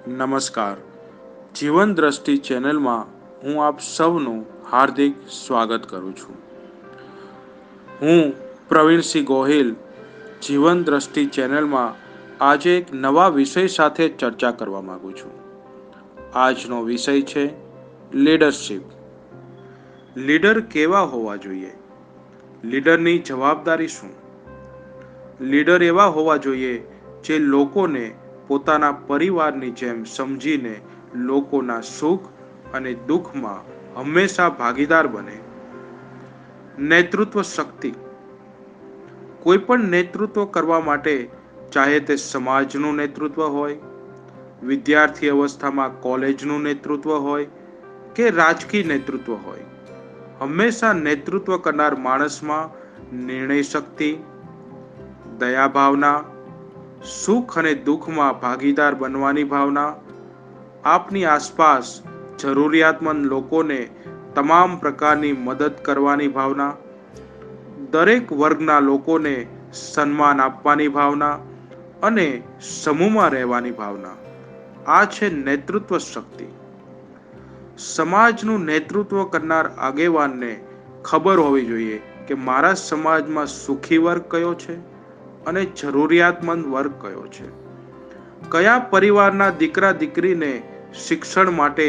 નમસ્કાર. જીવન દ્રષ્ટિ ચેનલમાં હું આપ સૌનું હાર્દિક સ્વાગત કરું છું. હું પ્રવીણસિંહ ગોહિલ જીવન દ્રષ્ટિ ચેનલમાં આજે એક નવા વિષય સાથે ચર્ચા કરવા માંગુ છું. આજનો વિષય છે લીડરશિપ. લીડર કેવા હોવા જોઈએ? લીડરની જવાબદારી શું? લીડર એવા હોવા જોઈએ જે લોકોને પોતાના પરિવારની જેમ સમજીને લોકોના સુખ અને દુઃખમાં હંમેશા ભાગીદાર બને. નેતૃત્વ શક્તિ. કોઈ પણ નેતૃત્વ કરવા માટે, ચાહે તે સમાજનું નેતૃત્વ હોય, વિદ્યાર્થી અવસ્થામાં કોલેજનું નેતૃત્વ હોય કે રાજકીય નેતૃત્વ હોય, હંમેશા નેતૃત્વ કરનાર માણસમાં નિર્ણય શક્તિ, દયા ભાવના, સુખ અને દુઃખમાં ભાગીદાર બનવાની ભાવના, આપની આસપાસ જરૂરિયાતમંદ લોકોને તમામ પ્રકારની મદદ કરવાની ભાવના, દરેક વર્ગના લોકોને સન્માન આપવાની ભાવના અને સમૂહમાં રહેવાની ભાવના, આ છે નેતૃત્વ શક્તિ. સમાજનું નેતૃત્વ કરનાર આગેવાનને ખબર હોવી જોઈએ કે મારા સમાજમાં સુખી વર્ગ કયો છે અને જરૂરિયાતમંદ વર્ગ કયો છે. કયા પરિવારના દીકરા દીકરીને શિક્ષણ માટે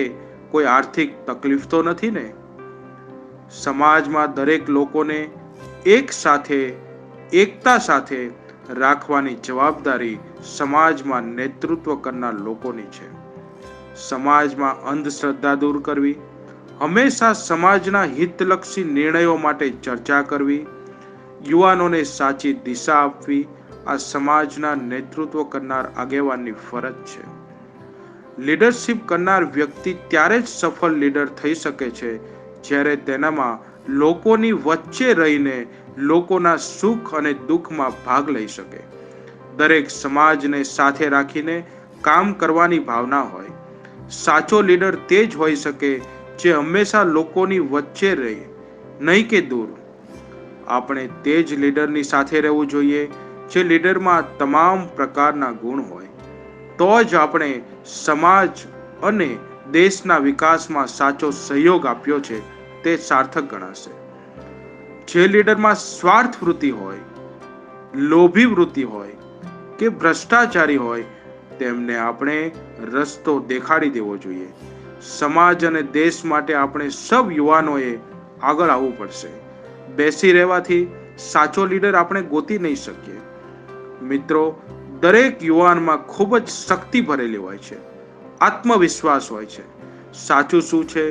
કોઈ આર્થિક તકલીફ તો નથી ને? સમાજમાં દરેક લોકોને એક સાથે એકતા સાથે રાખવાની જવાબદારી સમાજમાં નેતૃત્વ કરનાર લોકોની છે. સમાજમાં અંધશ્રદ્ધા દૂર કરવી, હંમેશા સમાજના હિતલક્ષી નિર્ણયો માટે ચર્ચા કરવી, યુવાનોને સાચી દિશા આપવી, આ સમાજના નેતૃત્વ કરનાર આગેવાનની ફરજ છે. લીડરશિપ કરનાર વ્યક્તિ ત્યારે જ સફળ લીડર થઈ શકે છે જ્યારે તેનામાં લોકોની વચ્ચે રહીને લોકોના સુખ અને દુઃખમાં ભાગ લઈ શકે, દરેક સમાજને સાથે રાખીને કામ કરવાની ભાવના હોય. સાચો લીડર તે જ હોઈ શકે જે હંમેશા લોકોની વચ્ચે રહે, નહીં કે દૂર. આપણે તે જ લીડરની સાથે રહેવું જોઈએ જે લીડરમાં તમામ પ્રકારના ગુણ હોય. તો જ આપણે સમાજ અને દેશના વિકાસમાં સાચો સહયોગ આપ્યો છે તે સાર્થક ગણાશે. જે લીડરમાં સ્વાર્થ વૃત્તિ હોય, લોભી વૃત્તિ હોય કે ભ્રષ્ટાચારી હોય, તેમને આપણે રસ્તો દેખાડી દેવો જોઈએ. સમાજ અને દેશ માટે આપણે સૌ યુવાનોએ આગળ આવવું પડશે. બેસી રહેવાથી સાચો લીડર આપણે ગોતી નહીં શકીએ. મિત્રો, દરેક યુવાનમાં ખૂબ જ શક્તિ ભરેલી હોય છે, આત્મવિશ્વાસ હોય છે, સાચું શું છે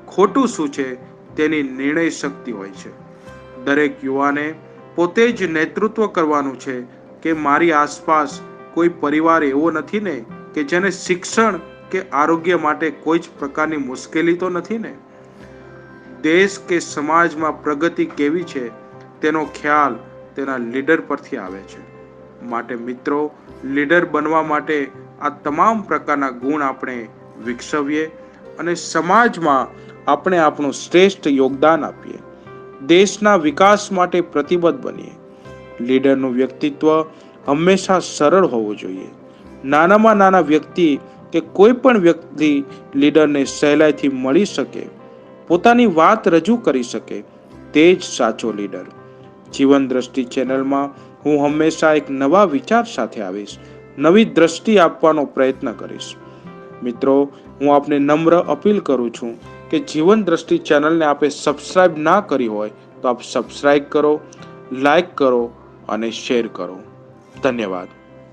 ખોટું શું છે તેની નિર્ણય શક્તિ હોય છે. દરેક યુવાને પોતે જ નેતૃત્વ કરવાનું છે કે મારી આસપાસ કોઈ પરિવાર એવો નથી ને કે જેને શિક્ષણ કે આરોગ્ય માટે કોઈ જ પ્રકારની મુશ્કેલી તો નથી ને? દેશ કે સમાજમાં પ્રગતિ કેવી છે તેનો ખ્યાલ તેના લીડર પરથી આવે છે. માટે મિત્રો, લીડર બનવા માટે આ તમામ પ્રકારના ગુણ આપણે વિકસાવીએ અને સમાજમાં આપણે આપણું શ્રેષ્ઠ યોગદાન આપીએ. દેશના વિકાસ માટે પ્રતિબદ્ધ બનીએ. લીડરનું વ્યક્તિત્વ હંમેશા સરળ હોવું જોઈએ. નાનામાં નાના વ્યક્તિ કે કોઈ પણ વ્યક્તિ લીડરને સહેલાઈથી મળી શકે, પોતાની વાત રજૂ કરી શકે, તે જ સાચો લીડર. જીવન દ્રષ્ટિ ચેનલમાં હું હંમેશા એક નવા વિચાર સાથે આવીશ, નવી દ્રષ્ટિ આપવાનો પ્રયત્ન કરીશ. મિત્રો, હું આપને નમ્ર અપીલ કરું છું કે જીવન દ્રષ્ટિ ચેનલને આપે સબસ્ક્રાઇબ ના કરી હોય તો આપ સબસ્ક્રાઇબ કરો, લાઈક કરો અને શેર કરો. ધન્યવાદ.